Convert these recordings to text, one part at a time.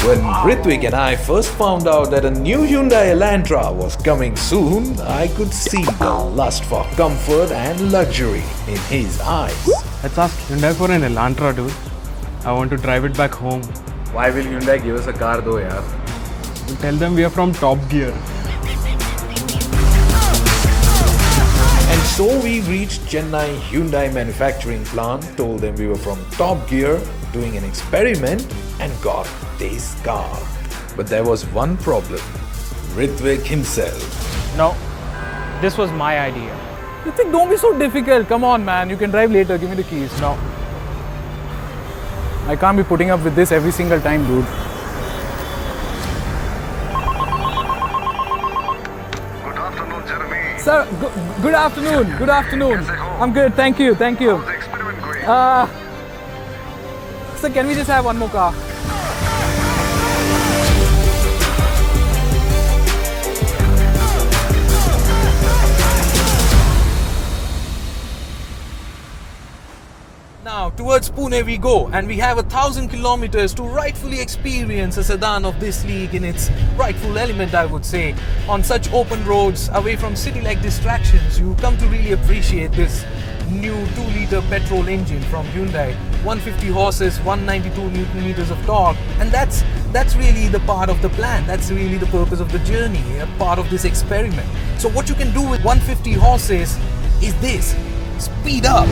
When Ritvik and I first found out that a new Hyundai Elantra was coming soon, I could see the lust for comfort and luxury in his eyes. Let's ask Hyundai for an Elantra, dude. I want to drive it back home. Why will Hyundai give us a car though, yaar? We'll tell them we are from Top Gear. And so we reached Chennai Hyundai manufacturing plant, told them we were from Top Gear, doing an experiment, and got this car. But there was one problem. Ritvik himself. No, this was my idea. You think, don't be so difficult. Come on, man. You can drive later. Give me the keys. No. I can't be putting up with this every single time, dude. Good afternoon, Jeremy. Sir, good afternoon. Good afternoon. I'm good. Thank you. Thank you. How's the experiment going? Sir, can we just have one more car? Now, towards Pune we go, and we have 1,000 kilometers to rightfully experience a sedan of this league in its rightful element, I would say. On such open roads, away from city-like distractions, you come to really appreciate this new 2-liter petrol engine from Hyundai. 150 horses, 192 Newton meters of torque, and that's really the part of the plan. That's really the purpose of the journey, a part of this experiment. So what you can do with 150 horses is this: speed up.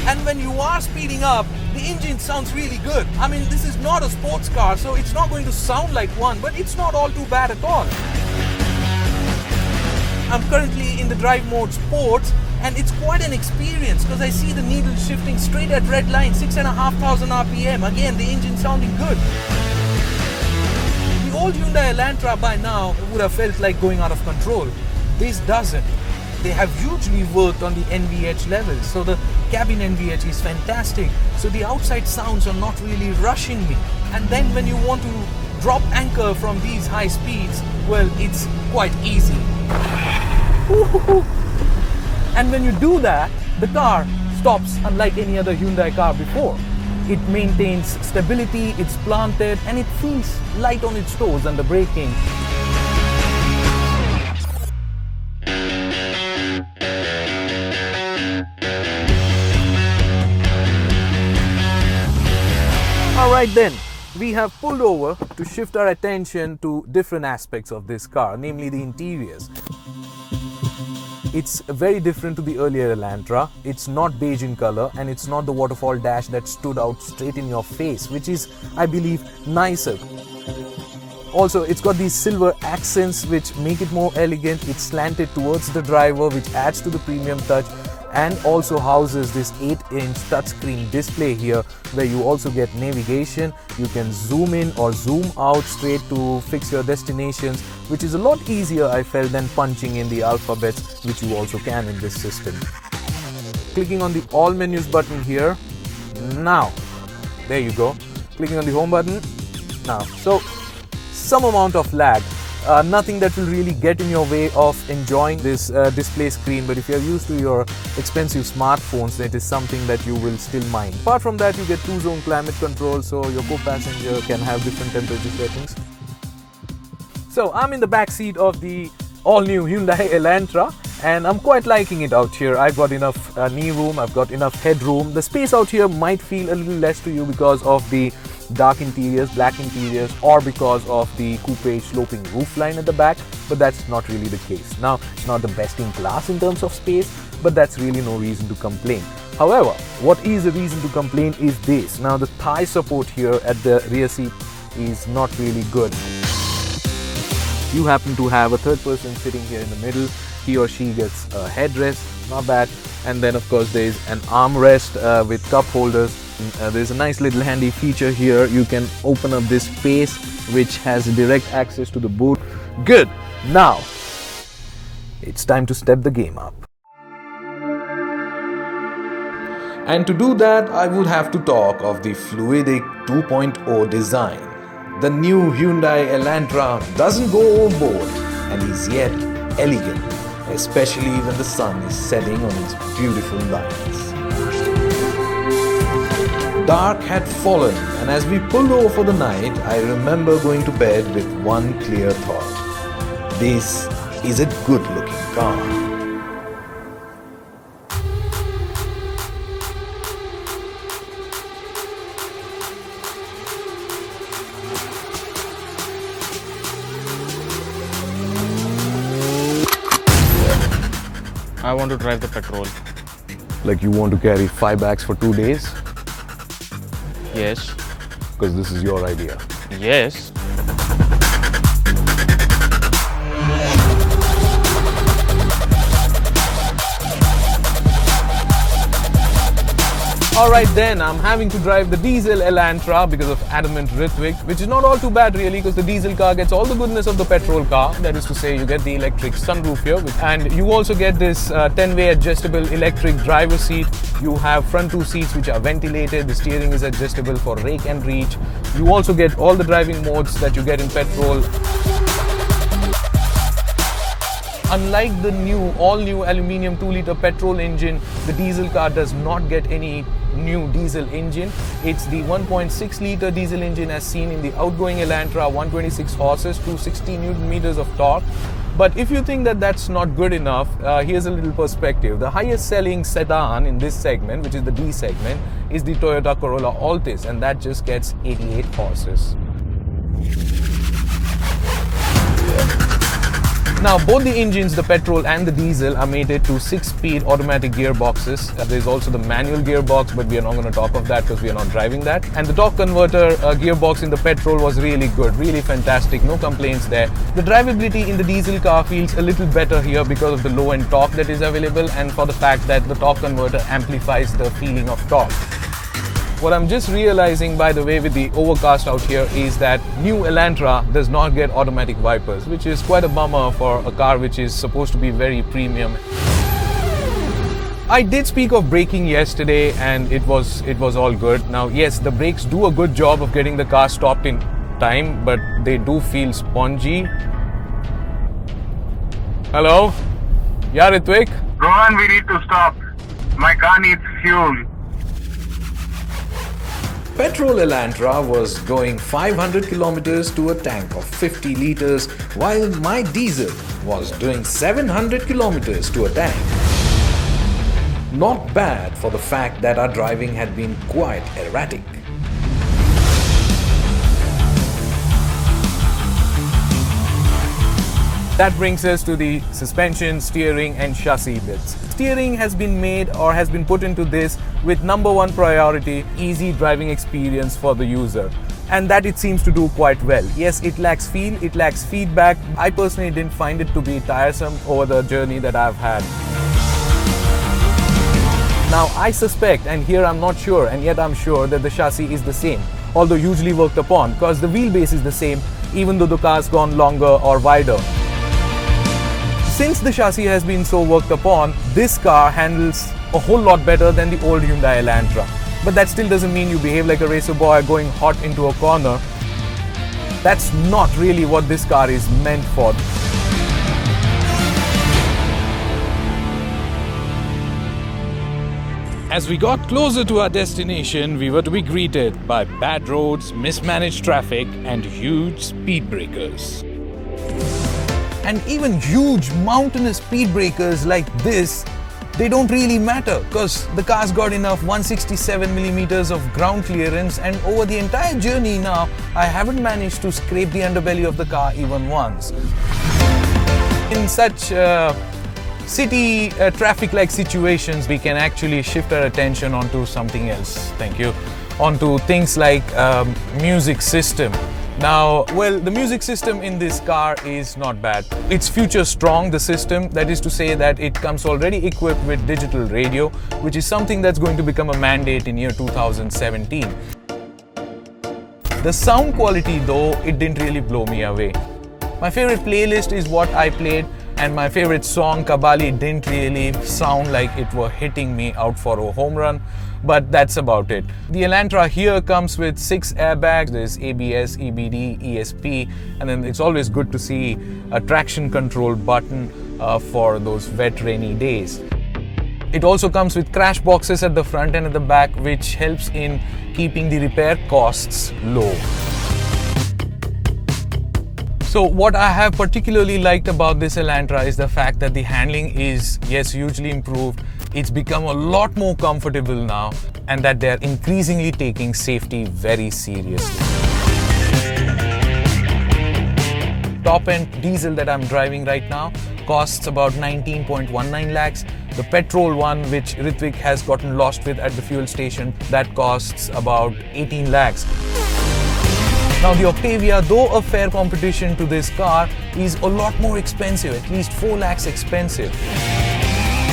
And when you are speeding up, the engine sounds really good. I mean, this is not a sports car, so it's not going to sound like one, but it's not all too bad at all. I'm currently in the drive mode sports, and it's quite an experience because I see the needle shifting straight at red line, 6,500 RPM. Again, the engine sounding good. The old Hyundai Elantra by now would have felt like going out of control. This doesn't. They have hugely worked on the NVH levels, so the cabin NVH is fantastic, so the outside sounds are not really rushing me. And then when you want to drop anchor from these high speeds, well, it's quite easy. And when you do that, the car stops unlike any other Hyundai car before. It maintains stability, it's planted, and it feels light on its toes under braking. Alright then, we have pulled over to shift our attention to different aspects of this car, namely the interiors. It's very different to the earlier Elantra. It's not beige in color, and it's not the waterfall dash that stood out straight in your face, which is, I believe, nicer. Also, it's got these silver accents which make it more elegant. It's slanted towards the driver, which adds to the premium touch, and also houses this 8-inch touchscreen display here, where you also get navigation. You can zoom in or zoom out straight to fix your destinations, which is a lot easier, I felt, than punching in the alphabets, which you also can in this system. Clicking on the all menus button here. Now, there you go. Clicking on the home button. Now, so some amount of lag. Nothing that will really get in your way of enjoying this display screen, but if you're used to your expensive smartphones, that is something that you will still mind. Apart from that, you get 2-zone climate control, so your co-passenger can have different temperature settings. So I'm in the back seat of the all-new Hyundai Elantra, and I'm quite liking it out here. I've got enough knee room, I've got enough headroom. The space out here might feel a little less to you because of the dark interiors, black interiors, or because of the coupe sloping roofline at the back, but that's not really the case. Now, it's not the best in class in terms of space, but that's really no reason to complain. However, what is a reason to complain is this. Now, the thigh support here at the rear seat is not really good. You happen to have a third person sitting here in the middle. He or she gets a headrest, not bad. And then, of course, there is an armrest with cup holders. There's a nice little handy feature here. You can open up this space which has direct access to the boot. Good. Now, it's time to step the game up. And to do that, I would have to talk of the Fluidic 2.0 design. The new Hyundai Elantra doesn't go overboard and is yet elegant, especially when the sun is setting on its beautiful lines. Dark had fallen, and as we pulled over for the night, I remember going to bed with one clear thought. This is a good-looking car. I want to drive the petrol. Like you want to carry 5 bags for 2 days? Yes. Because this is your idea. Yes. Alright then, I'm having to drive the diesel Elantra because of adamant Ritwik, which is not all too bad really, because the diesel car gets all the goodness of the petrol car. That is to say, you get the electric sunroof here, and you also get this 10-way adjustable electric driver seat. You have front 2 seats which are ventilated. The steering is adjustable for rake and reach. You also get all the driving modes that you get in petrol. Unlike the all-new aluminium 2-liter petrol engine, the diesel car does not get any new diesel engine. It's the 1.6-liter diesel engine as seen in the outgoing Elantra, 126 horses, 260 Newton meters of torque. But if you think that that's not good enough, here's a little perspective. The highest selling sedan in this segment, which is the D segment, is the Toyota Corolla Altis, and that just gets 88 horses. Now, both the engines, the petrol and the diesel, are mated to 6-speed automatic gearboxes. There's also the manual gearbox, but we are not going to talk of that because we are not driving that. And the torque converter gearbox in the petrol was really good, really fantastic, no complaints there. The drivability in the diesel car feels a little better here because of the low-end torque that is available and for the fact that the torque converter amplifies the feeling of torque. What I'm just realizing, by the way, with the overcast out here is that new Elantra does not get automatic wipers, which is quite a bummer for a car which is supposed to be very premium. I did speak of braking yesterday and it was all good. Now, yes, the brakes do a good job of getting the car stopped in time, but they do feel spongy. Hello? Yeah, Ritwik? Rohan, we need to stop. My car needs fuel. Petrol Elantra was going 500 kilometers to a tank of 50 liters, while my diesel was doing 700 kilometers to a tank. Not bad for the fact that our driving had been quite erratic. That brings us to the suspension, steering and chassis bits. Steering has been made or has been put into this with number one priority, easy driving experience for the user. And that it seems to do quite well. Yes, it lacks feel, it lacks feedback. I personally didn't find it to be tiresome over the journey that I've had. Now I suspect, and here I'm not sure, and yet I'm sure that the chassis is the same, although hugely worked upon, because the wheelbase is the same even though the car's gone longer or wider. Since the chassis has been so worked upon, this car handles a whole lot better than the old Hyundai Elantra. But that still doesn't mean you behave like a racer boy going hot into a corner. That's not really what this car is meant for. As we got closer to our destination, we were to be greeted by bad roads, mismanaged traffic, and huge speed breakers. And even huge mountainous speed breakers like this, they don't really matter because the car's got enough 167mm of ground clearance, and over the entire journey now, I haven't managed to scrape the underbelly of the car even once. In such city traffic-like situations, we can actually shift our attention onto something else. Thank you. Onto things like music system. Now, well, the music system in this car is not bad. It's future strong, the system. That is to say that it comes already equipped with digital radio, which is something that's going to become a mandate in year 2017. The sound quality though, it didn't really blow me away. My favorite playlist is what I played, and my favorite song, Kabali, didn't really sound like it were hitting me out for a home run. But that's about it. The Elantra here comes with 6 airbags. There's ABS, EBD, ESP, and then it's always good to see a traction control button for those wet rainy days. It also comes with crash boxes at the front and at the back, which helps in keeping the repair costs low. So what I have particularly liked about this Elantra is the fact that the handling is, yes, hugely improved. It's become a lot more comfortable now, and that they're increasingly taking safety very seriously. Top-end diesel that I'm driving right now costs about 19.19 lakhs. The petrol one, which Ritvik has gotten lost with at the fuel station, that costs about 18 lakhs. Now the Octavia, though a fair competition to this car, is a lot more expensive, at least 4 lakhs expensive.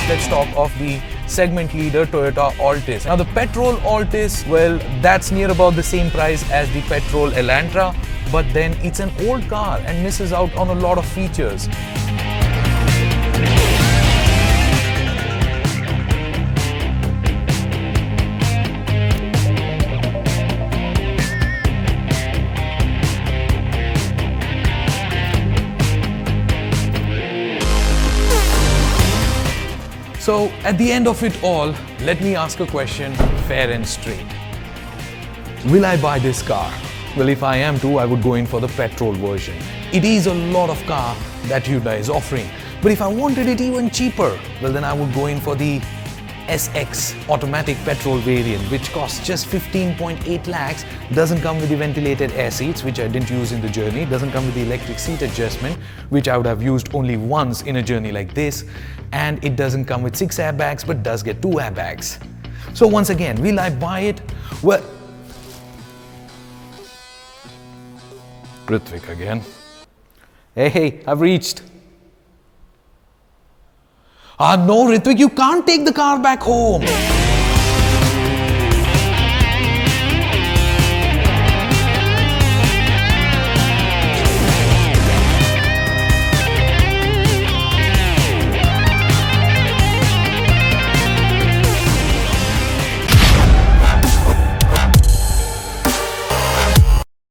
Let's talk of the segment leader Toyota Altis. Now the petrol Altis, well, that's near about the same price as the petrol Elantra, but then it's an old car and misses out on a lot of features. So at the end of it all, let me ask a question fair and straight. Will I buy this car? Well, if I am to, I would go in for the petrol version. It is a lot of car that Hyundai is offering. But if I wanted it even cheaper, well then I would go in for the SX automatic petrol variant, which costs just 15.8 lakhs, doesn't come with the ventilated air seats, which I didn't use in the journey, doesn't come with the electric seat adjustment, which I would have used only once in a journey like this, and it doesn't come with 6 airbags, but does get 2 airbags. So once again, will I buy it? Well, Ritvik again. Hey, I've reached. No, Ritvik, you can't take the car back home.